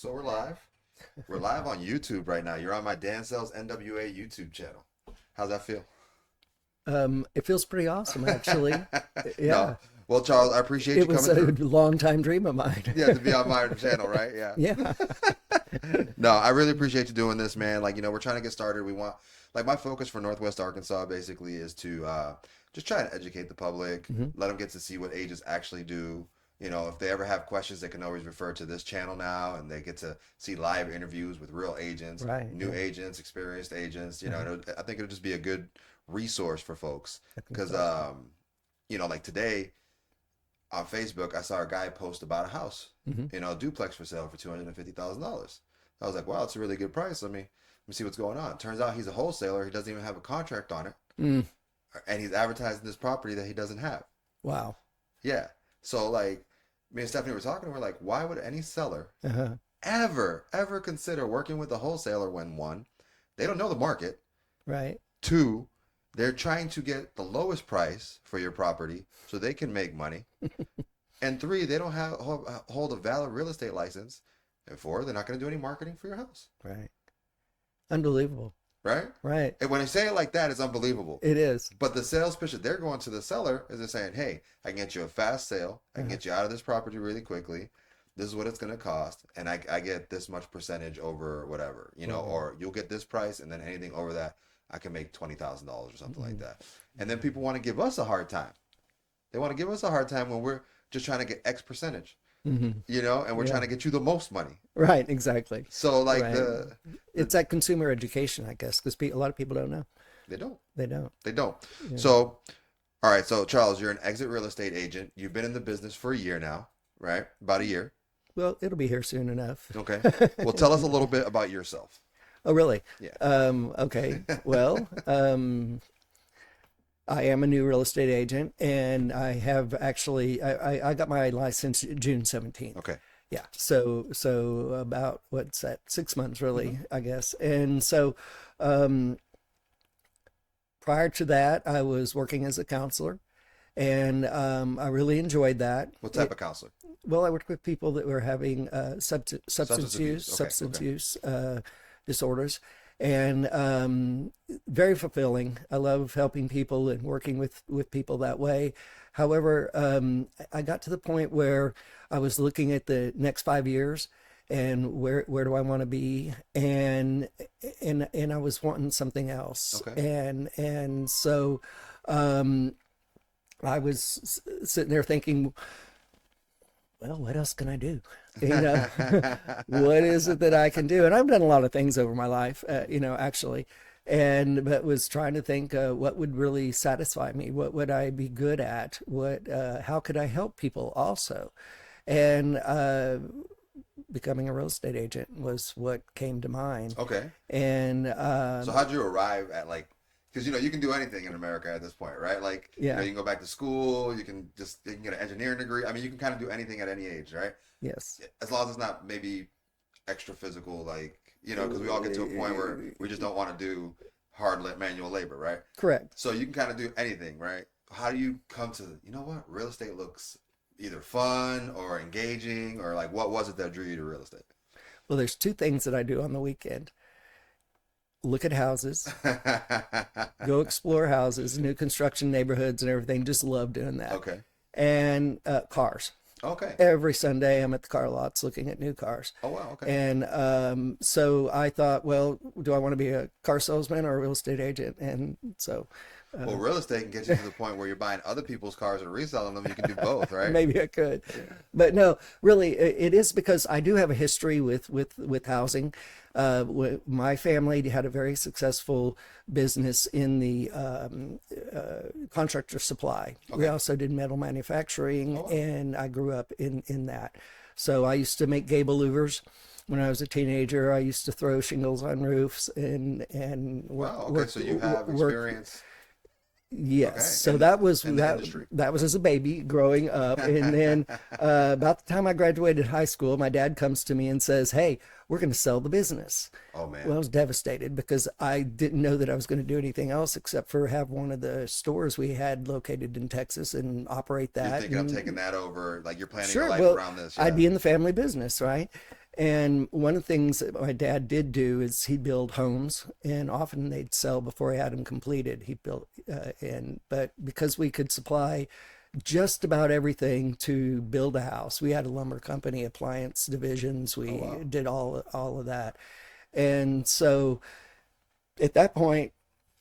So we're live. We're live on YouTube right now. You're on my Dan Sells NWA YouTube channel. How's that feel? It feels pretty awesome, actually. No. Yeah, Well, Charles, I appreciate it you was coming a through. long time dream of mine. Yeah, to be on my channel, right? Yeah. Yeah. No, I really appreciate you doing this, man. Like, we're trying to get started. We want, like, my focus for Northwest Arkansas basically is to just try and educate the public, Hmm. let them get to see what agents actually do. If they ever have questions, they can always refer to this channel now, and they get to see live interviews with real agents, Right. new Yeah. agents, experienced agents. Uh-huh. I think it'll just be a good resource for folks I think because, so. like today on Facebook, I saw a guy post about a house, Hmm. a duplex for sale for $250,000. I was like, wow, it's a really good price. Let me see what's going on. Turns out he's a wholesaler. He doesn't even have a contract on it, Mm. and he's advertising this property that he doesn't have. Wow. Yeah. So like me and Stephanie were talking, and we're like, why would any seller Uh-huh. ever consider working with a wholesaler when one, they don't know the market, Right. two, they're trying to get the lowest price for your property so they can make money, and three, they don't hold a valid real estate license, and four, they're not going to do any marketing for your house, Right. Unbelievable. right? Right. And when they say it like that, it's unbelievable. It is. But the sales pitch that they're going to the seller is they're saying, hey, I can get you a fast sale. I can Uh-huh. get you out of this property really quickly. This is what it's going to cost. And I get this much percentage over whatever, Mhm. or you'll get this price. And then anything over that, I can make $20,000 or something like Mhm. that. And then people want to give us a hard time. They want to give us a hard time when we're just trying to get X percentage, Hmm. and we're Yeah. trying to get you the most money. Right. Exactly. So like Right. It's that consumer education, I guess, because a lot of people don't know. they don't. They don't. They don't. Yeah. So, all right. So, Charles, you're an exit real estate agent. You've been in the business for a year now, right? About a year. Well, it'll be here soon enough. Okay. Well, tell us a little bit about yourself. Oh, really? Yeah. Okay. Well, I am a new real estate agent, and I have actually I got my license June 17th. Okay. Yeah. So about what's that? 6 months really, I guess. And so prior to that, I was working as a counselor, and I really enjoyed that. What type of counselor? Well, I worked with people that were having Substance abuse. Okay. substance Okay. use disorders, and very fulfilling. I love helping people and working with people that way. However, I got to the point where I was looking at the next 5 years and where do I want to be, and I was wanting something else, Okay. and so I was sitting there thinking, well, what else can I do? What is it that I can do? And I've done a lot of things over my life, actually, but was trying to think what would really satisfy me. What would I be good at? How could I help people also? And becoming a real estate agent was what came to mind. Okay. And So, how'd you arrive at because you can do anything in America at this point, right? Like, Yeah. you can go back to school. You can get an engineering degree. I mean, you can kind of do anything at any age, right? yes, As long as it's not maybe extra physical, because we all get to a point where we just don't want to do hard manual labor, right? correct. So you can kind of do anything, right? How do you come to, what, real estate looks either fun or engaging, or like, what was it that drew you to real estate? Well, there's two things that I do on the weekend. Look at houses, go explore houses, new construction neighborhoods and everything. Just love doing that. Okay. And cars. Okay. Every Sunday I'm at the car lots looking at new cars. Oh, wow. Okay. And so I thought, well, do I want to be a car salesman or a real estate agent? And so Well, real estate can get you to the point where you're buying other people's cars and reselling them. You can do both, right? maybe I could. But no, really, it is because I do have a history with housing. My family had a very successful business in the contractor supply. We Okay. also did metal manufacturing, Oh, wow. and I grew up in that. So I used to make gable louvers. When I was a teenager, I used to throw shingles on roofs and Wow. Okay. So you have experience. Yes. Okay. So that was in the industry. that was as a baby growing up, and then about the time I graduated high school, my dad comes to me and says, "Hey, we're going to sell the business." Oh, man. Well, I was devastated because I didn't know that I was going to do anything else except for have one of the stores we had located in Texas and operate You're that. thinking of and- taking that over, like you're planning Sure. your life Well, around this. I'd Yeah. be in the family business, right? And one of the things that my dad did do is he'd build homes, and often they'd sell before he had them completed. He built, but because we could supply just about everything to build a house, we had a lumber company, appliance divisions. Oh, We wow. did all of that, and so at that point,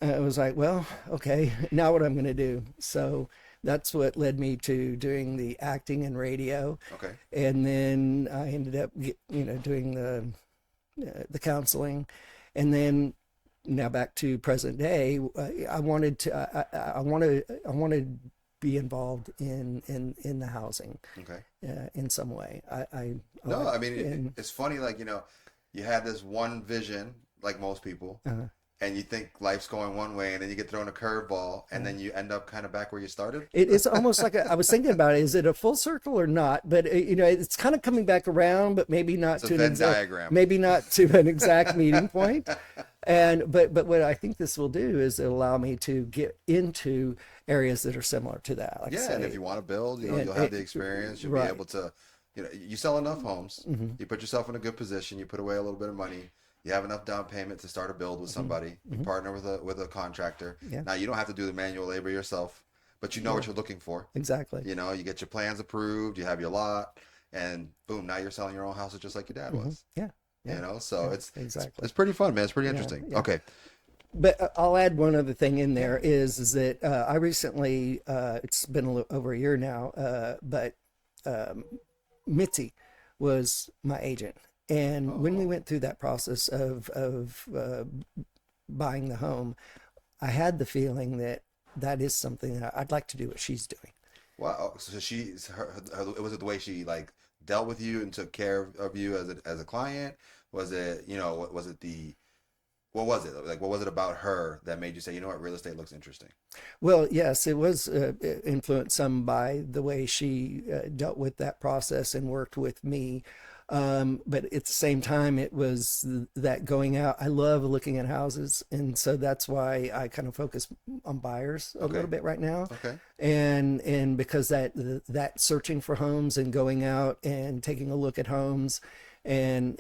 I was like, well, okay, now what I'm going to do. So that's what led me to doing the acting and radio, Okay. and then I ended up, doing the counseling, and then now back to present day. I wanted to, I wanted to be involved in the housing, Okay. in some way. I No, like I mean, and it's funny, like, you had this one vision, like most people, uh, and you think life's going one way, and then you get thrown a curveball, and then you end up kind of back where you started. it is almost like I was thinking about it. Is it a full circle or not? But it's kind of coming back around, but maybe not It's a to an Venn exact, diagram. maybe not to an exact meeting point. And but what I think this will do is it'll allow me to get into areas that are similar to that. Like I Yeah, and if say, you want to build, and, you'll have the experience. You'll be right. able to, you sell enough homes, you put yourself in a good position, you put away a little bit of money, you have enough down payment to start a build with somebody, you partner with a contractor. Yeah. Now you don't have to do the manual labor yourself, but you know what you're looking for. Exactly. You get your plans approved, you have your lot, and boom, now you're selling your own houses just like your dad was. Yeah. Yeah. So Yeah, it's exactly. it's pretty fun, man. It's pretty Yeah. interesting. Yeah. Okay. But I'll add one other thing in there is that I recently, it's been over a year now, but um, Mitzi was my agent. And when we Oh, went through that process of buying the home, I had the feeling that that is something that I'd like to do what she's doing. wow. So was it the way she like dealt with you and took care of you as a client? Was it, was it what was it? Like, what was it about her that made you say, you know what, real estate looks interesting? Well, yes, it was influenced some by the way she dealt with that process and worked with me. But at the same time, it was that going out. I love looking at houses, and so that's why I kind of focus on buyers a Okay. little bit right now. Okay. And because that searching for homes and going out and taking a look at homes, and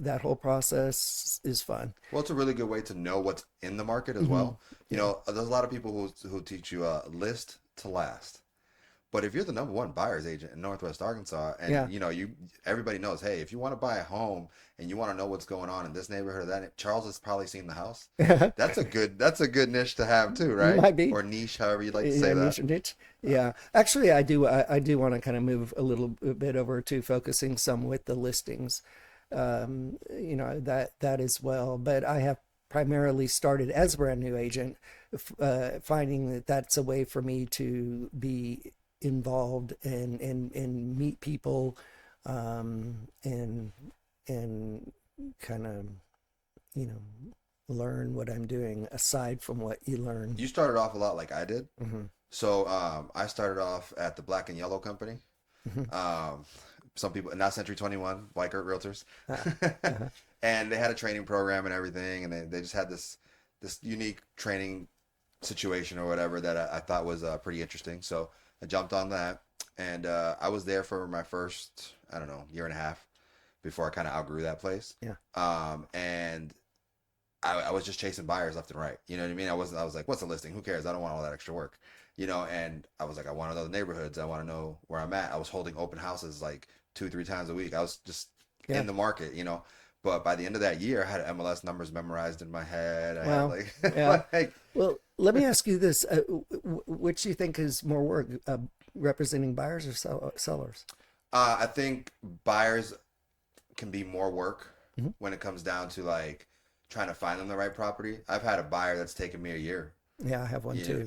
that whole process is fun. Well, it's a really good way to know what's in the market as well. Yeah. There's a lot of people who teach you list to last. But if you're the number one buyer's agent in Northwest Arkansas, Yeah. and everybody knows, hey, if you want to buy a home and you want to know what's going on in this neighborhood or that, Charles has probably seen the house. That's a good niche to have too, right? Might be. Or niche, however you'd like to Yeah, say that. niche. Yeah, actually, I do want to kind of move a little bit over to focusing some with the listings, that as well. But I have primarily started as a brand new agent, finding that that's a way for me to be involved and meet people, and kind of you know learn what I'm doing aside from what you learn. You started off a lot like I did. Hmm. So I started off at the Black and Yellow Company. Um, some people, not Century 21, White Realtors. Uh-huh. And they had a training program and everything. And they just had this unique training situation or whatever that I thought was pretty interesting. So I jumped on that. And I was there for my first, I don't know, year and a half before I kind of outgrew that place. Yeah. And I was just chasing buyers left and right. You know what I mean? I was like, what's a listing? Who cares? I don't want all that extra work. And I was like, I want to know the neighborhoods. I want to know where I'm at. I was holding open houses like 2-3 times a week. I was just Yeah. in the market. But by the end of that year, I had MLS numbers memorized in my head. I Wow. had Yeah. like, Well, let me ask you this: which do you think is more work, representing buyers or sellers? I think buyers can be more work Mhm. when it comes down to like trying to find them the right property. I've had a buyer that's taken me a year. Yeah, I have one too.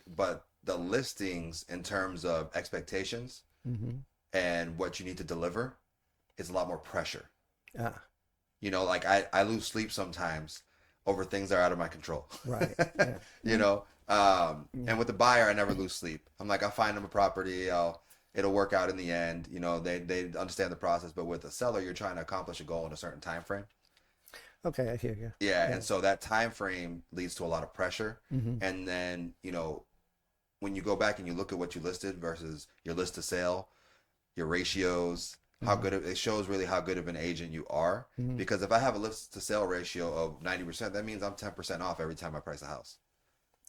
But the listings in terms of expectations Hmm. and what you need to deliver is a lot more pressure. Ah, Like I lose sleep sometimes over things that are out of my control. right. Yeah. And with the buyer, I never lose sleep. I'm like, I'll find them a property. It'll work out in the end. They understand the process. But with a seller, you're trying to accomplish a goal in a certain time frame. Okay, I hear you. Yeah, and so that time frame leads to a lot of pressure. Hmm. And then, when you go back and you look at what you listed versus your list to sale, your ratios, how good it shows really how good of an agent you are. Because if I have a list to sale ratio of 90%, that means I'm 10% off every time I price a house.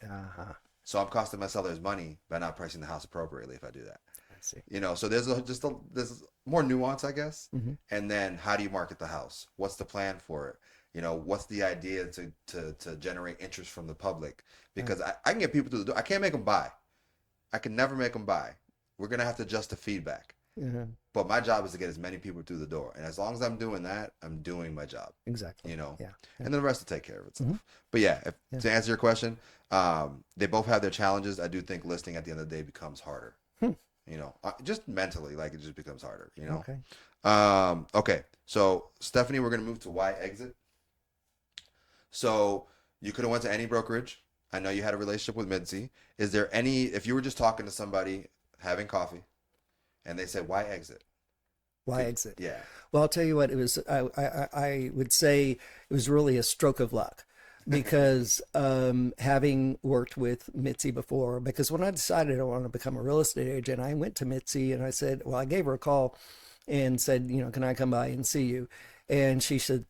Uh-huh. So I'm costing my sellers money by not pricing the house appropriately if I do that. I see. So there's there's more nuance, I guess. Mm-hmm. And then how do you market the house? What's the plan for it? What's the idea to generate interest from the public? Because I can get people through the door. I can't make them buy. I can never make them buy. We're going to have to adjust the feedback. Uh-huh. But my job is to get as many people through the door. And as long as I'm doing that, I'm doing my job. Exactly. Yeah. Yeah. And then the rest will take care of itself. Mm-hmm. But yeah, to answer your question, they both have their challenges. I do think listing at the end of the day becomes harder. Just mentally, like it just becomes harder, Okay. Okay. So Stephanie, we're going to move to why exit. So you could have went to any brokerage. I know you had a relationship with Mitzi. Is there if you were just talking to somebody having coffee and they said, why exit? Why exit? Yeah. Well, I'll tell you what, it was, I would say it was really a stroke of luck because having worked with Mitzi before, because when I decided I wanted to become a real estate agent, I went to Mitzi and I said, well, I gave her a call and said, can I come by and see you? And she said,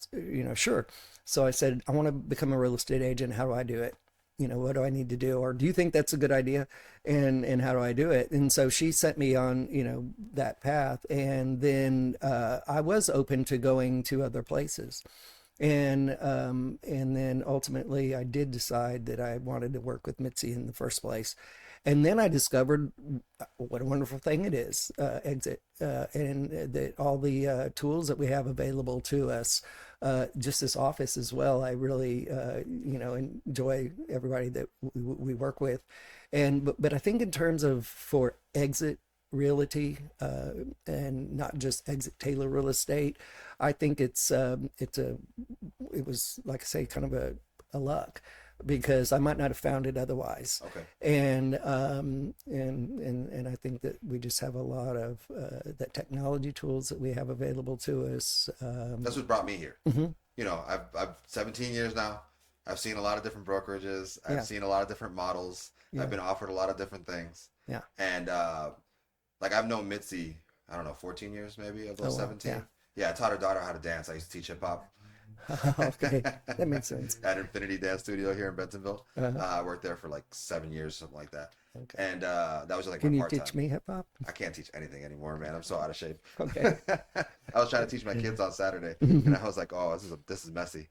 sure. So I said, I want to become a real estate agent. How do I do it? What do I need to do? Or do you think that's a good idea? And how do I do it? And so she sent me on, that path. And then I was open to going to other places. And then ultimately I did decide that I wanted to work with Mitzi in the first place. And then I discovered what a wonderful thing it is, Exit, and that all the tools that we have available to us, just this office as well. I really, enjoy everybody that we work with. But I think in terms of for Exit Realty, and not just Exit Taylor Real Estate, I think it was, like I say, kind of a luck, because I might not have found it otherwise. Okay. And I think that we just have a lot of the technology tools that we have available to us. That's what brought me here. Mm-hmm. I've 17 years now. I've seen a lot of different brokerages. I've Yeah. seen a lot of different models. Yeah. I've been offered a lot of different things. Yeah. And I've known Mitzi, I don't know, 14 years maybe of those Oh, wow. 17. Yeah, I taught her daughter how to dance. I used to teach hip hop. Okay, that makes sense. At Infinity Dance Studio here in Bentonville. Uh-huh. I worked there for like 7 years, something like that. Okay. And that was like Can my you part-time. teach me hip hop? I can't teach anything anymore, man. I'm so out of shape. Okay. I was trying to teach my kids on Saturday, and I was like, "Oh, this is messy."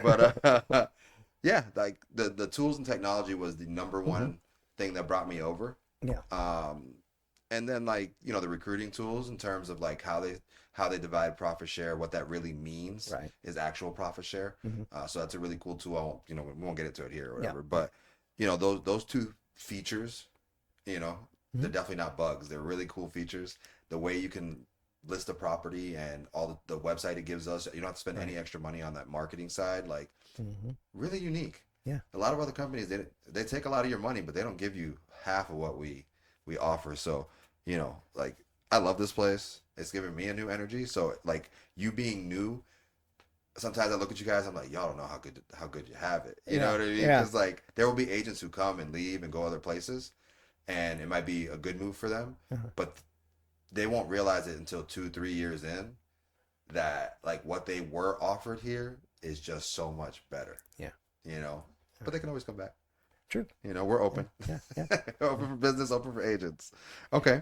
But yeah, like the tools and technology was the number one thing that brought me over. Yeah. And then the recruiting tools in terms of like how they divide profit share, what that really means Right. is actual profit share. So that's a really cool tool. We won't get into it here or whatever, Yeah. but those two features, they're definitely not bugs. They're really cool features. The way you can list a property and all the website it gives us, you don't have to spend any extra money on that marketing side. Like really unique. Yeah. A lot of other companies, they take a lot of your money, but they don't give you half of what we offer. So, I love this place. It's giving me a new energy. So you being new, sometimes I look at you guys, I'm like, y'all don't know how good you have it. You know what I mean? Yeah. Because there will be agents who come and leave and go other places, and it might be a good move for them, but they won't realize it until 2-3 years in that what they were offered here is just so much better. Yeah. But they can always come back. True. We're open. Yeah. Open for business, open for agents. Okay.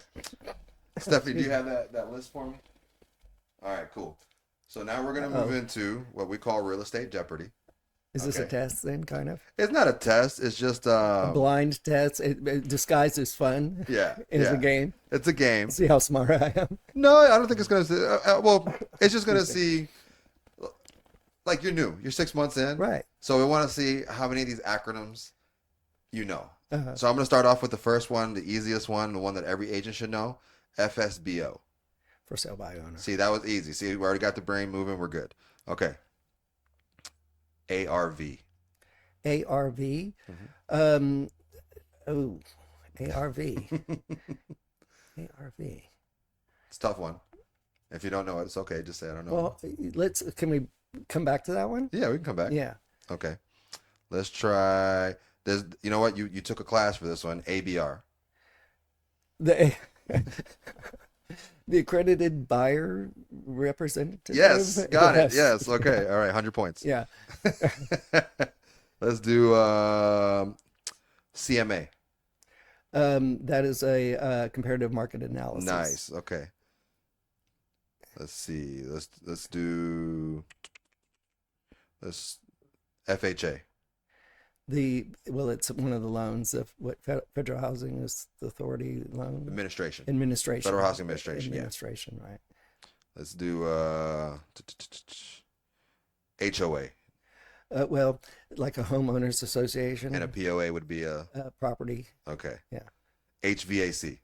Stephanie, do you have that list for me? All right, cool. So now we're going to move into what we call real estate Jeopardy. Is this a test then, kind of? It's not a test. It's just A blind test, it disguised as fun. Yeah. It's yeah. a game. It's a game. See how smart I am. No, I don't think it's going to well, it's just going to see you're new. You're 6 months in. Right. So we want to see how many of these acronyms you know. Uh-huh. So I'm going to start off with the first one, the easiest one, the one that every agent should know, FSBO. For sale by owner. See, that was easy. See, we already got the brain moving. We're good. Okay. ARV. ARV. Mm-hmm. ARV. ARV. It's a tough one. If you don't know it, it's okay. Just say I don't know. Well, can we come back to that one? Yeah, we can come back. Yeah. Okay. Let's try. You know what? You took a class for this one. ABR. The The accredited buyer representative. Yes, got it. Yes, okay. All right, 100 points. Yeah. Let's do CMA. That is a comparative market analysis. Nice. Okay. Let's see. Let's do this FHA. It's one of the loans of what Federal Housing Authority loan Administration. Federal Housing Administration. Administration, right? Let's do HOA. Like a homeowners association. And a POA would be a property. Okay. Yeah. HVAC.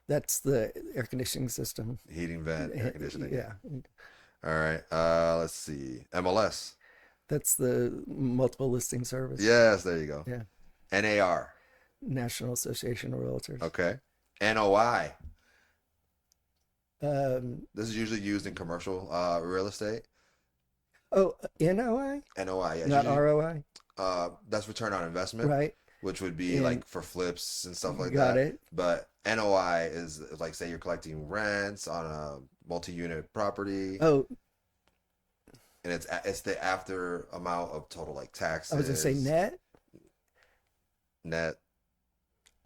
That's the air conditioning system. Heating, vent, air conditioning. Yeah. All right. Let's see. MLS. That's the multiple listing service. Yes, there you go. Yeah. NAR. National Association of Realtors. Okay. NOI. This is usually used in commercial real estate. Oh, NOI? NOI, yeah. Not ROI? That's return on investment. Right. Which would be like for flips and stuff like that. Got it. But NOI is like, say you're collecting rents on a multi-unit property. Oh. And it's the after amount of total like taxes. I was gonna say net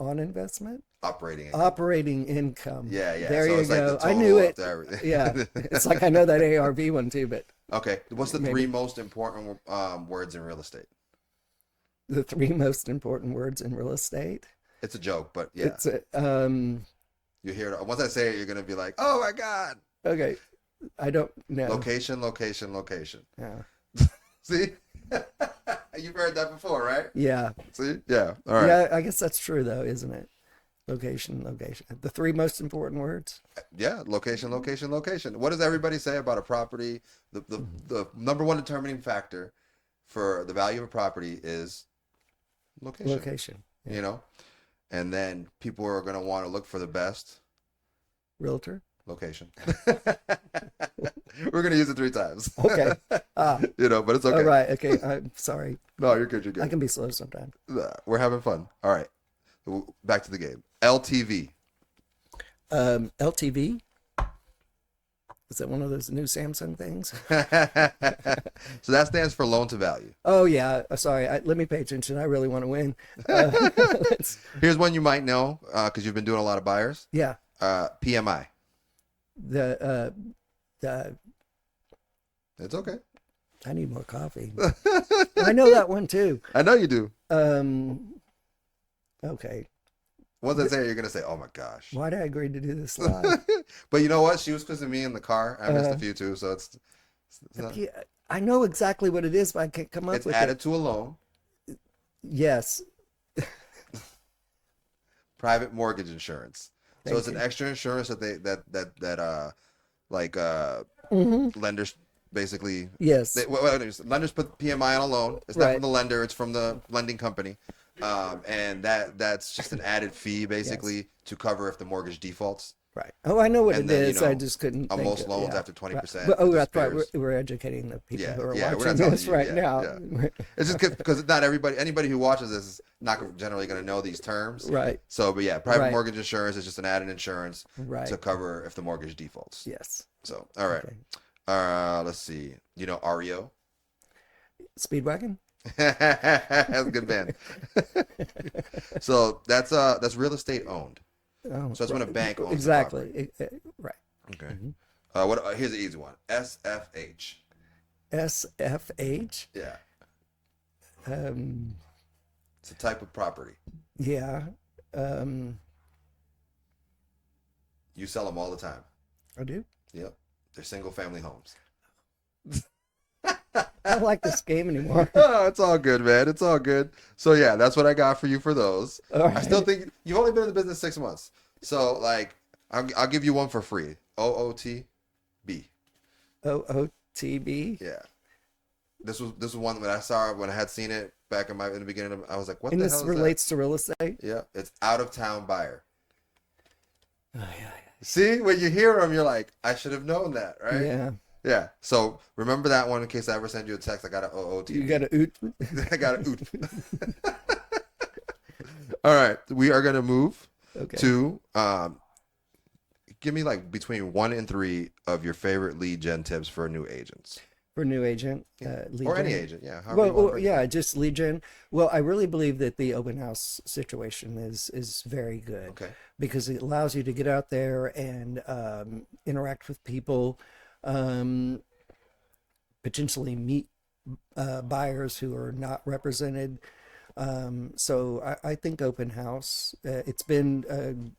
on investment. Operating income. Yeah. There so you it's go. Like the I knew it. Yeah. It's like I know that ARV one too, but okay. What's the three most important words in real estate? The three most important words in real estate. It's a joke, but yeah. It's a, you hear it. Once I say it, you're gonna be like, "Oh my god!" Okay, I don't know. Location. Yeah. See, you've heard that before, right? Yeah. See, yeah. All right. Yeah, I guess that's true though, isn't it? Location. The three most important words. Yeah, location. What does everybody say about a property? The number one determining factor for the value of a property is location. Yeah. You know, and then people are going to want to look for the best realtor location. We're going to use it 3 times. Okay. You know, but it's okay. All right. Okay. I'm sorry. No, you're good. I can be slow sometimes. We're having fun. All right. Back to the game. LTV. LTV. Is that one of those new Samsung things? So that stands for loan to value. Oh, yeah. Sorry. Let me pay attention. I really want to win. Here's one you might know because you've been doing a lot of buyers. Yeah. PMI. The It's okay. I need more coffee. I know that one too. I know you do. Okay. Once I say it, you're going to say, oh my gosh. Why did I agree to do this live? But you know what? She was quizzing me in the car. I missed a few too, so it's not... I know exactly what it is, but I can't come up with it. It's added to a loan. Yes. Private mortgage insurance. Thank So it's you. an extra insurance that lenders basically. Yes. Lenders put PMI on a loan. It's not Right. from the lender. It's from the lending company. And that's just an added fee basically to cover if the mortgage defaults. Right. Oh, I know what And it then, is. you know, I just couldn't on think most of- loans yeah. after 20%. Right. Oh, it that's right. disappears. We're educating the people who are we're not watching telling this you, right yeah, now. yeah. It's just because not anybody who watches this is not generally going to know these terms. Right. So, but yeah, private Right. mortgage insurance is just an added insurance Right. to cover if the mortgage defaults. Yes. So, all right. Okay. Let's see. You know REO? Speedwagon? That's a good band. So that's real estate owned. Oh, So that's when a bank owns the exactly. Right. Okay. Mhm. Here's an easy one. SFH. SFH. Yeah. Um, It's a type of property. yeah. You sell them all the time. I do. Yep. They're single family homes. I don't like this game anymore. Oh, it's all good, man. It's all good. So yeah, that's what I got for you for those. All I right. still think you've only been in the business 6 months. So like, I'll give you one for free. OOTB. OOTB. Yeah. This was one that I saw when I had seen it back in the beginning. I was like, what And the this hell is relates to real estate. that? Yeah. It's out of town buyer. Oh, yeah. See, when you hear them, you're like, I should have known that, right? Yeah. Yeah. So remember that one in case I ever send you a text. I got an OOTB. You got to oot. I got it. All right, we are gonna move Okay. to give me like between 1 and 3 of your favorite lead gen tips for new agents. For new agent, lead Or any gen. agent, yeah. However Well, you want to well, break it yeah, down. just lead gen. Well, I really believe that the open house situation is very good Okay. because it allows you to get out there and interact with people, um, potentially meet buyers who are not represented. So I think open house, it's been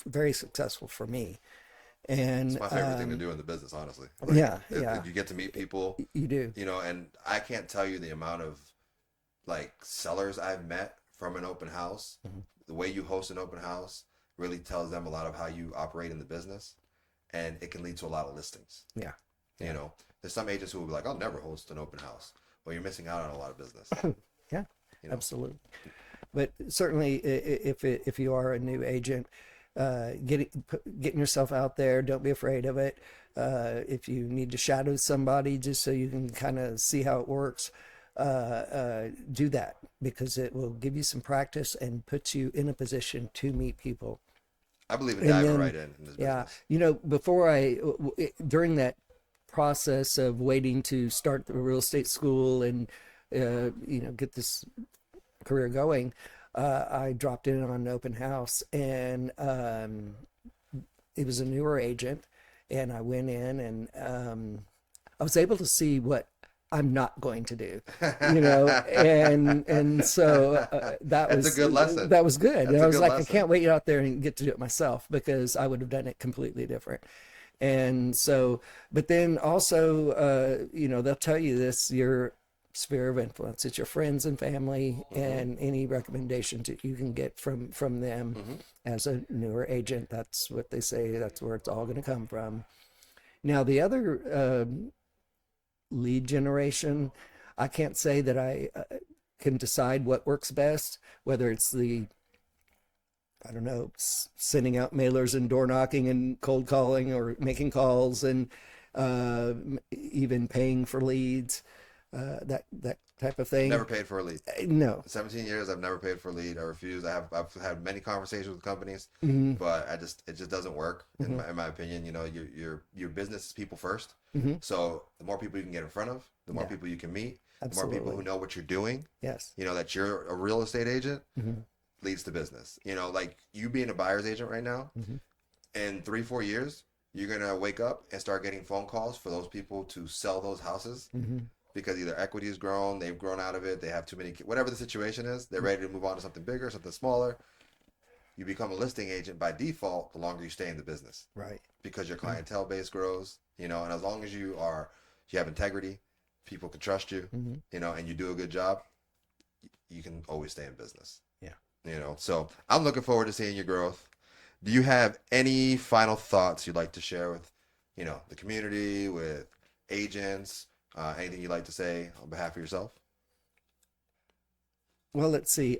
very successful for me. It's And my favorite thing to do in the business, honestly. Like, yeah, yeah, you get to meet people, you do. and I can't tell you the amount of like sellers I've met from an open house. Mhm. The way you host an open house really tells them a lot of how you operate in the business, and it can lead to a lot of listings. Yeah, You know, there's some agents who will be like, "I'll never host an open house." Well, you're missing out on a lot of business. yeah, You know, absolutely. But certainly, if you are a new agent, getting yourself out there, don't be afraid of it. If you need to shadow somebody just so you can kind of see how it works, do that because it will give you some practice and put you in a position to meet people. I believe in And diving then, right in this yeah, business. before during that process of waiting to start the real estate school and, get this career going, I dropped in on an open house and it was a newer agent. And I went in and I was able to see what I'm not going to do, and so That's a good lesson. that was good. And That's I a was good like, I lesson. can't wait out there and get to do it myself because I would have done it completely different. And so, but then also, they'll tell you this, your sphere of influence, it's your friends and family Mm-hmm. and any recommendations that you can get from them Mm-hmm. as a newer agent. That's what they say. That's where it's all going to come from. Now, the other lead generation, I can't say that I can decide what works best, whether it's I don't know, sending out mailers and door knocking and cold calling or making calls and uh, even paying for leads, that type of I've thing. never paid for a lead. No. 17 years, I've never paid for a lead. I refuse. I've had many conversations with companies, Hmm. but it just doesn't work Hmm. in my opinion. Your business is people first. Hmm. So the more people you can get in front of, the more Yeah, people you can meet, the more people who absolutely. know what you're doing. Yes. That you're a real estate agent Hmm. leads to business. Like you being a buyer's agent right now, Hmm. in 3-4 years, you're gonna wake up and start getting phone calls for those people to sell those houses Hmm. because either equity has grown, they've grown out of it, they have too many, whatever the situation is, they're ready to move on to something bigger, something smaller. You become a listing agent by default the longer you stay in the business Right. because your clientele base grows, and as long as you have integrity, people can trust you, Hmm. and you do a good job, you can always stay in business. Yeah. So I'm looking forward to seeing your growth. Do you have any final thoughts you'd like to share with, the community, with agents, anything you'd like to say on behalf of yourself? Well, let's see.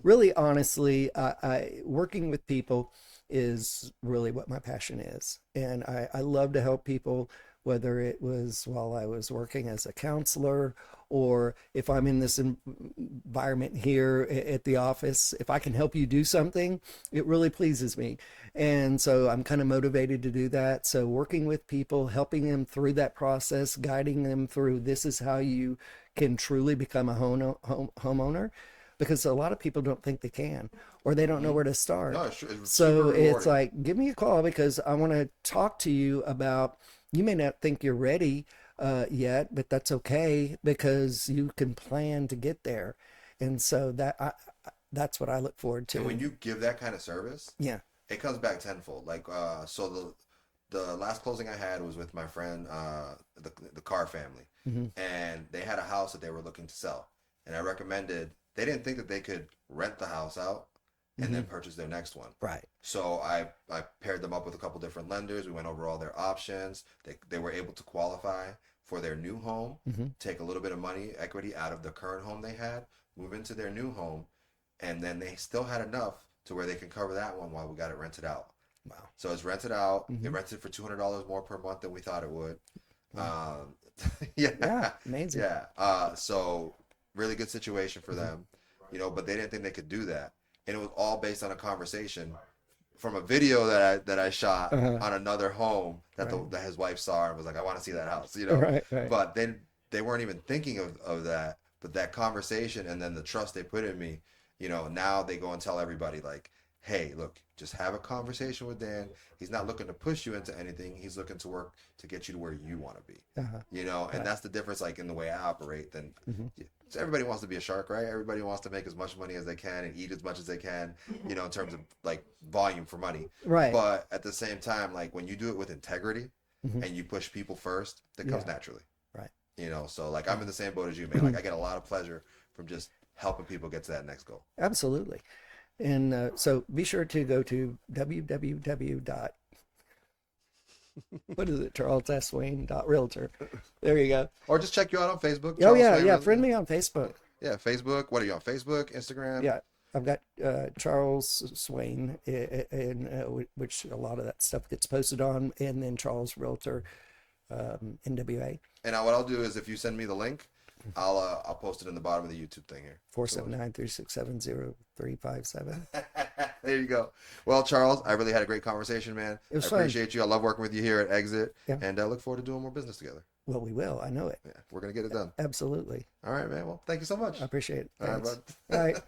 Really, honestly, I working with people is really what my passion is, and I love to help people. Whether it was while I was working as a counselor, or if I'm in this environment here at the office, if I can help you do something, it really pleases me, and so I'm kind of motivated to do that. So working with people, helping them through that process, guiding them through this is how you can truly become a homeowner because a lot of people don't think they can or they don't know Mm-hmm. where to start. No, it's super So it's rewarding. like, give me a call because I want to talk to you about, you may not think you're ready yet, but that's okay because you can plan to get there. And so that's what I look forward And when to. you give that kind of service, Yeah. it comes back tenfold. Like, so the last closing I had was with my friend, the Carr family, Hmm. and they had a house that they were looking to sell, and I recommended. They didn't think that they could rent the house out and Hmm. then purchase their next one. Right. So I paired them up with a couple different lenders. We went over all their options. They were able to qualify for their new home, Hmm. take a little bit of money equity out of the current home they had, move into their new home, and then they still had enough to where they can cover that one while we got it rented out. Wow. So it's rented out. It Hmm. rented for $200 more per month than we thought it would. Wow. Um, Yeah. yeah, Amazing. yeah. So really good situation for Hmm. them, but they didn't think they could do that, and it was all based on a conversation from a video that I shot Uh-huh. on another home that Right. that his wife saw and was like, I want to see that house, Right, right. But then they weren't even thinking of that. But that conversation and then the trust they put in me, now they go and tell everybody like, hey, look, just have a conversation with Dan. He's not looking to push you into anything. He's looking to work to get you to where you want to be. Uh-huh. And Right. that's the difference, like in the way I operate. Then Mhm. so everybody wants to be a shark, right? Everybody wants to make as much money as they can and eat as much as they can, in terms of like volume for money. Right. But at the same time, like when you do it with integrity Mhm. and you push people first, that comes Yeah. naturally. Right. So like I'm in the same boat as you, man. Like I get a lot of pleasure from just helping people get to that next goal. Absolutely. And so be sure to go to www. What is it? Charles S. Swain .realtor. There you go. Or just check you out on Facebook. Oh Charles yeah, Swain, yeah. Friend me on Facebook. Yeah, Facebook. What are you on Facebook, Instagram? Yeah, I've got Charles Swain, which a lot of that stuff gets posted on, and then Charles Realtor, NWA And now what I'll do is if you send me the link, I'll post it in the bottom of the YouTube thing here. 479-367-0357. There you go. Well, Charles, I really had a great conversation, man. It was I fun. appreciate you. I love working with you here at Exit, Yeah. and I look forward to doing more business together. Well, we will. I know it. Yeah, we're gonna get it done. Absolutely. All right, man. Well, thank you so much. I appreciate it. All right, Thanks. bud. All right.